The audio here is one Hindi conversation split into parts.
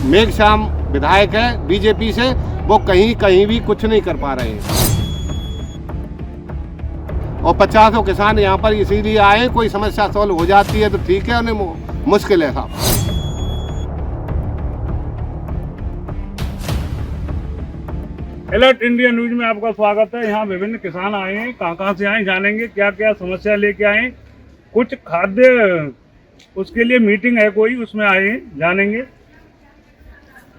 मेघश्याम विधायक है बीजेपी से, वो कहीं भी कुछ नहीं कर पा रहे हैं। और 50 किसान यहाँ पर इसीलिए आए, कोई समस्या सॉल्व हो जाती है तो ठीक है, उन्हें मुश्किल है साहब। अलर्ट इंडिया न्यूज में आपका स्वागत है। यहाँ विभिन्न किसान आए हैं, कहाँ से आए जानेंगे, क्या क्या समस्या लेके आए। कुछ खाद्य उसके लिए मीटिंग है कोई, उसमें आए हैं, जानेंगे।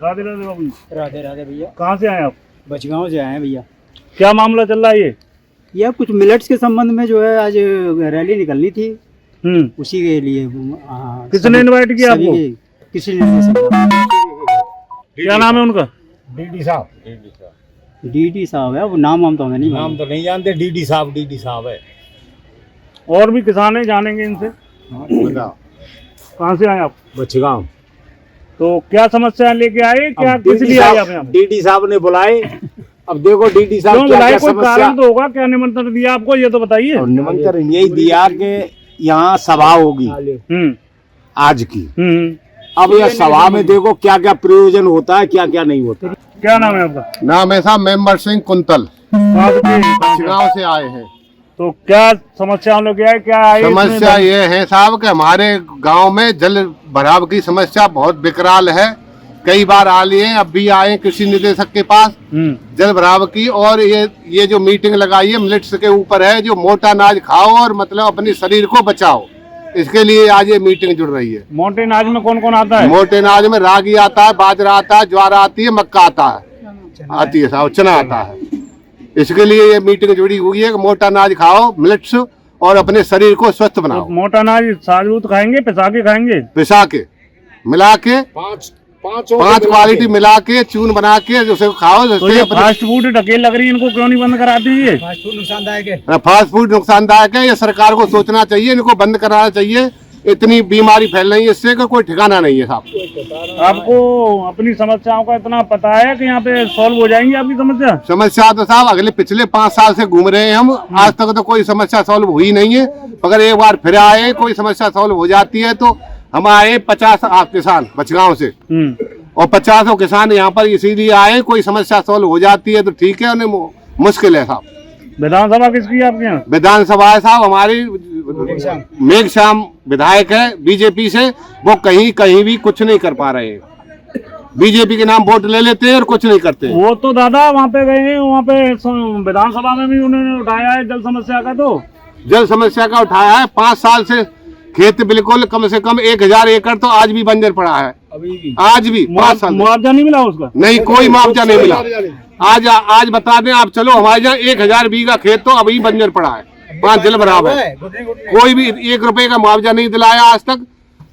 राधे राधे बाबू। राधे राधे भैया। कहाँ से आए आप? बचगांव से आए हैं भैया। क्या मामला चल रहा है ये? यह कुछ मिलेट्स के संबंध में जो है आज रैली निकलनी थी, उसी के लिए। किसने इनवाइट किया आपको? किसी ने। क्या नाम है उनका? डीडी साहब। डीडी साहब है वो, नाम हम तो हमें नहीं, नाम तो नहीं जानते। डीडी साहब है। और भी किसान है, जानेंगे इनसे। कहाँ से आए आप? बचगांव। तो क्या समस्या लेके आए, क्या किस लिए आए आप यहाँ? डीडी साहब ने बुलाए। अब देखो डीडी साहब क्यों बुलाए, कोई कारण तो होगा। क्या निमंत्रण दिया आपको, ये तो बताइए। निमंत्रण यही दिया कि यहाँ सभा होगी आज की। अब यह सभा में देखो क्या क्या प्रयोजन होता है, क्या क्या नहीं होता। क्या नाम है आपका? नाम है साहब मेंबर सिंह कुंतल, गाँव से आए हैं। तो क्या समस्या हम लोग क्या है, क्या आए? समस्या ये है साहब कि हमारे गांव में जल भराव की समस्या बहुत विकराल है। कई बार आ लिए, अब भी आए कृषि निदेशक के पास जल भराव की। और ये जो मीटिंग लगाई है मिलेट्स के ऊपर है, जो मोटा अनाज खाओ और मतलब अपने शरीर को बचाओ, इसके लिए आज ये मीटिंग जुड़ रही है। मोटे अनाज में कौन कौन आता है? मोटे अनाज में रागी आता है, बाजरा आता है, ज्वार आती है, मक्का आता है साहब, चना आता है। इसके लिए ये मीटिंग जुड़ी हुई है कि मोटा अनाज खाओ, मिलेट्स, और अपने शरीर को स्वस्थ बनाओ। तो मोटा अनाज साबुत खाएंगे, पिसा के खाएंगे? पिसा के, मिला के, पांच क्वालिटी मिला के, चून बना के उसे खाओ। तो ये फास्ट फूड ढकेल लग रही है, इनको क्यों नहीं बंद कराती है? फास्ट फूड नुकसानदायक है। फास्ट फूड नुकसानदायक है, ये सरकार को सोचना चाहिए, इनको बंद कराना चाहिए। इतनी बीमारी फैल रही है इससे का कोई ठिकाना नहीं है साहब। आपको अपनी समस्याओं का इतना पता है कि यहाँ पे सॉल्व हो जाएंगी आपकी समस्या तो साहब पिछले 5 साल से घूम रहे हैं हम, आज तक तो कोई समस्या सॉल्व हुई नहीं है। अगर एक बार फिर आए, कोई समस्या सॉल्व हो जाती है तो हम आए 50 किसान बचगांव से, और 50 किसान यहाँ पर इसीलिए आए, कोई समस्या सॉल्व हो जाती है तो ठीक है, उन्हें मुश्किल है साहब। विधानसभा किसकी है आपके यहाँ? विधानसभा है साहब हमारी, मेघश्याम विधायक है बीजेपी से, वो कहीं भी कुछ नहीं कर पा रहे हैं। बीजेपी के नाम वोट ले लेते हैं और कुछ नहीं करते। वो तो दादा वहाँ पे गए हैं, वहाँ पे विधानसभा में भी उन्होंने उठाया है जल समस्या का। तो जल समस्या का उठाया है, 5 साल से खेत बिल्कुल कम से कम 1000 एकड़ तो आज भी बंजर पड़ा है। आज भी 5 साल मुआवजा नहीं मिला उसका? नहीं, कोई मुआवजा नहीं मिला। आज बता दें आप, चलो हमारे यहाँ 1000 बीघा खेत तो अभी बंजर पड़ा है, 5 जल भराव है। कोई भी 1 रुपए का मुआवजा नहीं दिलाया आज तक।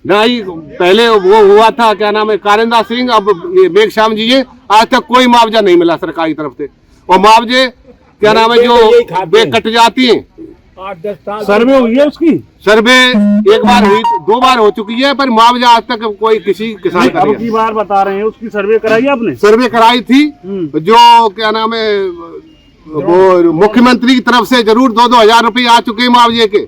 नहीं, पहले वो हुआ था, क्या नाम है, कारिंदा सिंह, अब मेघश्याम जी है। आज तक कोई मुआवजा नहीं मिला सरकारी तरफ से। और मुआवजे क्या नाम है जो कट जाती है। सर्वे हुई है उसकी? सर्वे 1 बार हुई, 2 बार हो चुकी है, पर मुआवजा आज तक कोई किसी किसान का अब की बार बता रहे हैं। उसकी सर्वे कराई आपने? सर्वे कराई थी, जो क्या नाम है वो मुख्यमंत्री की तरफ से जरूर 2-2 हजार रुपये आ चुके हैं मुआवजे के।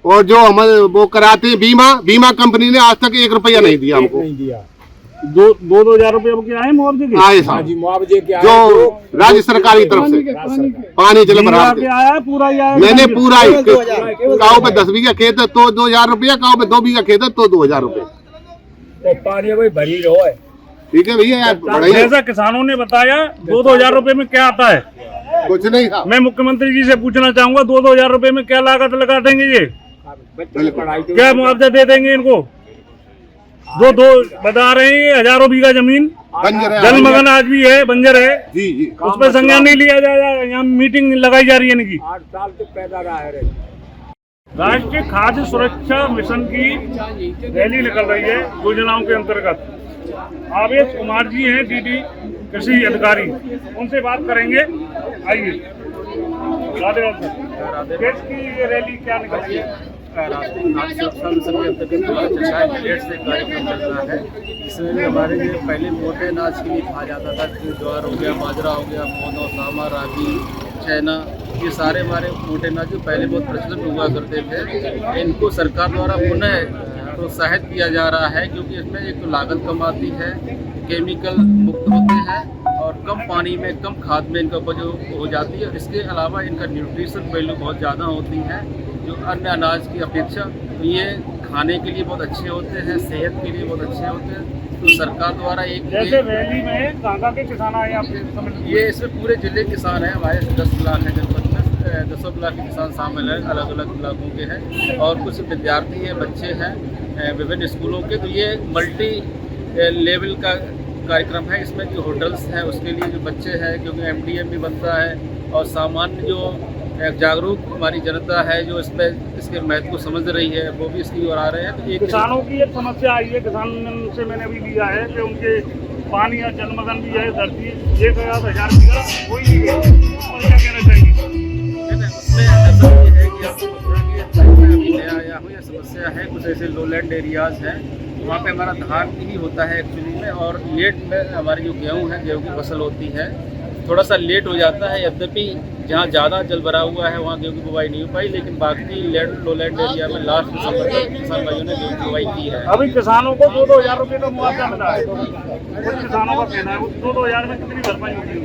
और जो हम वो कराते हैं बीमा कंपनी ने आज तक 1 रुपया नहीं दिया हमको। 2-2 हजार रुपये आए मुआवजे के? आए साहब, मुआवजे के जो राज्य सरकार की तरफ से। पानी जल भराव के आया पूरा ही आया। मैंने पूरा ही, गाँव में 10 बीघा खेत है तो 2000 रुपया, गाँव में 2 बीघा खेत है तो 2000 रुपये। पानी भाई भरी रहो है। ठीक है भैया, जैसा किसानों ने बताया 2-2 हजार रुपये में क्या आता है? कुछ नहीं था। मैं मुख्यमंत्री जी से पूछना चाहूंगा, 2-2 हजार रुपये में क्या लागत लगा देंगे ये? क्या मुआवजा दे देंगे इनको? जो बता रहे हैं हजारों बीघा जमीन जलमग्न आज भी है, बंजर है जी। उस पर संज्ञान नहीं लिया जाएगा। यहाँ मीटिंग लगाई जा रही है इनकी। 8 साल से पैदा रहा है। राष्ट्रीय खाद्य सुरक्षा मिशन की रैली निकल रही है योजनाओं के अंतर्गत। आवेश कुमार जी हैं डीडी कृषि अधिकारी, उनसे बात करेंगे। आइए। राधे राधे। देश की ये रैली क्या निकल रही है? राष्ट्रीय खाद्य सुरक्षा मिशन के अंतर्गत डेट से कार्यक्रम चल रहा है। इसमें हमारे लिए पहले मोटे अनाज के लिए कहा जाता था, ज्वार हो गया, बाजरा हो गया, मोनो, सामा, रागी, चना, ये सारे हमारे मोटे अनाज जो पहले बहुत प्रचलित हुआ करते थे, इनको सरकार द्वारा पुनः प्रोत्साहित किया जा रहा है, क्योंकि इसमें एक तो लागत कम आती है, केमिकल मुक्त होते हैं और कम पानी में कम खाद में इनका उपज हो जाती है। इसके अलावा इनका न्यूट्रिशन वैल्यू बहुत ज़्यादा होती है जो अन्य अनाज की अपेक्षा। तो ये खाने के लिए बहुत अच्छे होते हैं, सेहत के लिए बहुत अच्छे होते हैं। तो सरकार द्वारा एक जैसे वैली में कहाँ के किसान आए आप समझ ये इसमें पूरे जिले किसान हैं, हमारे 10 ब्लॉक है जनपद में, 10 ब्लॉक के किसान शामिल हैं, अलग अलग ब्लॉकों के हैं और कुछ विद्यार्थी हैं, बच्चे हैं विभिन्न स्कूलों के। तो ये मल्टी लेवल का कार्यक्रम है। इसमें जो होटल्स हैं उसके लिए जो बच्चे हैं, क्योंकि MDM भी बनता है और सामान्य जो जागरूक हमारी जनता है जो इसके महत्व को समझ रही है वो भी इसकी ओर आ रहे हैं। तो एक किसानों की एक समस्या आई है, किसान से मैंने भी लिया है कि उनके पानी या जलमग्न भी है, धरती 1000 बीघा कोई नहीं है, और क्या कहना चाहिए? उसमें ऐसा ये है कि आपको मैं अभी नया आया हूँ, यह समस्या है कुछ ऐसे लोलैंड एरियाज हैं वहाँ पे हमारा धान ही होता है एक्चुअली में, और लेट में हमारी जो गेहूँ है, गेहूँ की फसल होती है, थोड़ा सा लेट हो जाता है। यद्यपि जहाँ ज़्यादा जल भरा हुआ है वहाँ गेहूँ की बुवाई नहीं हो पाई, लेकिन बाकी लोलैंड एरिया में लास्ट दिसंबर तक किसान भाइयों ने गेहूँ की बुवाई की है। अभी किसानों को 2-2 हज़ार रुपये का मुआवजा मिला है। कुछ किसानों का कहना है वो 2-2 हज़ार में कितनी भरपाई होती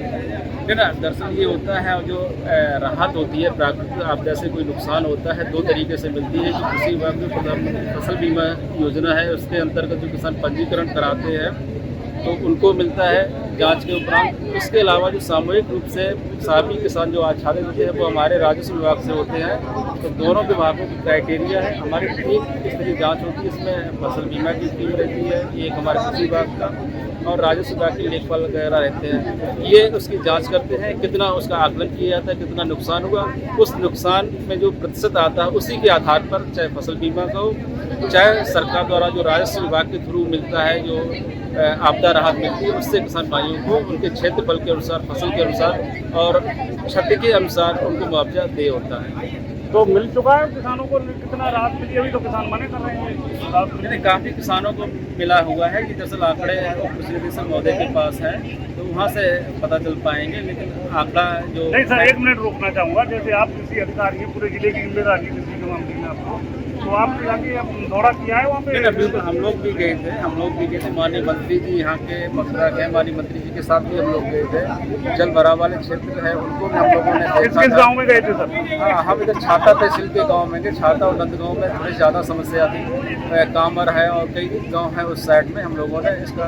है ना। दरअसल ये होता है जो राहत होती है प्राकृतिक आपदा से कोई नुकसान होता है, 2 तरीके से मिलती है। जो कृषि विभाग में प्रधानमंत्री फसल बीमा योजना है उसके अंतर्गत जो किसान पंजीकरण कराते हैं तो उनको मिलता है जांच के उपरांत। इसके अलावा जो सामूहिक रूप से सभी किसान जो आच्छादित होते हैं वो हमारे राजस्व विभाग से होते हैं। तो दोनों विभागों की क्राइटेरिया है, हमारी एक इस तरह जाँच होती है, इसमें फसल बीमा की टीम रहती है, एक हमारे कृषि विभाग का और राजस्व विभाग के लेखपाल वगैरह रहते हैं। ये उसकी जांच करते हैं, कितना उसका आकलन किया जाता है, कितना नुकसान हुआ, उस नुकसान में जो प्रतिशत आता है उसी के आधार पर चाहे फसल बीमा का हो, चाहे सरकार द्वारा जो राजस्व विभाग के थ्रू मिलता है जो आपदा राहत मिलती है, उससे किसान भाइयों को उनके क्षेत्रफल के अनुसार, फसल के अनुसार और क्षति के अनुसार उनको मुआवजा दे होता है। तो मिल चुका है किसानों को, कितना राहत मिली? अभी तो किसान मने कर रहे हैं। काफ़ी किसानों को मिला हुआ है कि दरअसल आंकड़े कृषि निदेशक महोदय के पास है तो वहाँ से पता चल पाएंगे, लेकिन आंकड़ा जो नहीं सर, 1 मिनट रोकना चाहूँगा। जैसे आप कृषि अधिकारी हैं, पूरे जिले की जिम्मेदारी कृषि के मामले में आपको, तो आप जाके दौरा किया है वहाँ पे? बिल्कुल, हम लोग भी गए थे, माननीय मंत्री जी यहाँ के मथुरा के माननीय मंत्री जी के साथ भी हम लोग गए थे। जल भराव वाले क्षेत्र है उनको भी हम लोगों ने किस गाँव में गए थे सर? हाँ, हम इधर छाता तहसील के गाँव में गए। छाता और नंदगांव में थोड़ी ज़्यादा समस्या थी, कामर है और कई गाँव है उस साइड में। हम लोगों ने इसका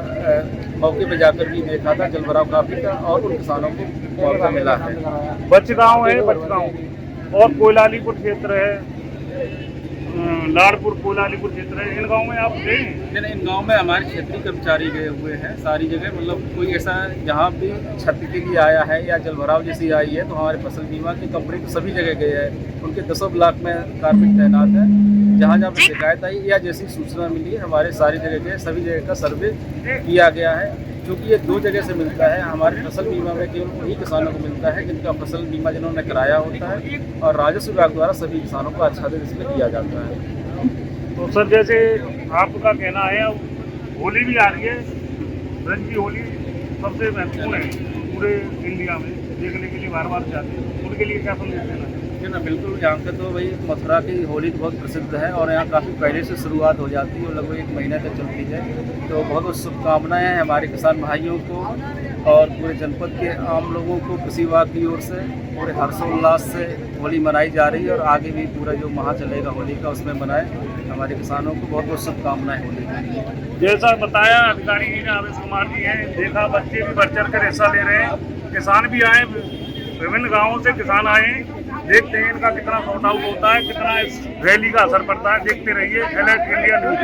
मौके पर जाकर भी देखा था, जल भराव काफ़ी था और उन किसानों को मुआवजा मिला है। बचगांव है, बचगांव और कोयलालीपुर क्षेत्र है, लाड़पुर कोयलालीपुर क्षेत्र है, इन गाँव में आप गए? नहीं, इन गाँव में हमारे क्षेत्रीय कर्मचारी गए हुए हैं सारी जगह। मतलब कोई ऐसा जहाँ भी क्षति के लिए आया है या जल भराव जैसी आई है तो हमारे फसल बीमा की कंपनी तो सभी जगह गए हैं, उनके 10 ब्लॉक में कार्मिक तैनात है। जहाँ जहाँ पर शिकायत आई या जैसी सूचना मिली हमारे सारी जगह गए, सभी जगह का सर्वे किया गया है। क्योंकि ये 2 जगह से मिलता है, हमारे फसल बीमा में केवल उन्हीं किसानों को मिलता है जिनका फसल बीमा जिन्होंने कराया होता है और राजस्व विभाग द्वारा सभी किसानों को आच्छादित इसमें किया जाता है। तो सर जैसे आपका कहना है होली भी आ रही है, ब्रज की होली सबसे महत्वपूर्ण है पूरे इंडिया में, देखने के लिए बार जाते हैं, उनके लिए क्या संदेश देना है? ना बिल्कुल, यहाँ पे तो भाई मथुरा की होली तो बहुत प्रसिद्ध है और यहाँ काफ़ी पहले से शुरुआत हो जाती है और लगभग 1 महीने तक चलती है। तो बहुत बहुत शुभकामनाएं हैं हमारे किसान भाइयों को और पूरे जनपद के आम लोगों को कृषि विभाग की ओर से पूरे हर्षोल्लास से होली मनाई जा रही है और आगे भी पूरा जो माह चलेगा होली का उसमें मनाएं। हमारे किसानों को बहुत बहुत शुभकामनाएं होली की। जैसा बताया अधिकारी जी ने, आवेश कुमार जी हैं, देखा बच्चे भी बढ़ चढ़ कर हिस्सा ले रहे हैं, किसान भी आए, विभिन्न गाँवों से किसान आए। देखते हैं इनका कितना सॉर्ट आउट होता है, कितना इस रैली का असर पड़ता है। देखते रहिए अलर्ट इंडिया न्यूज़।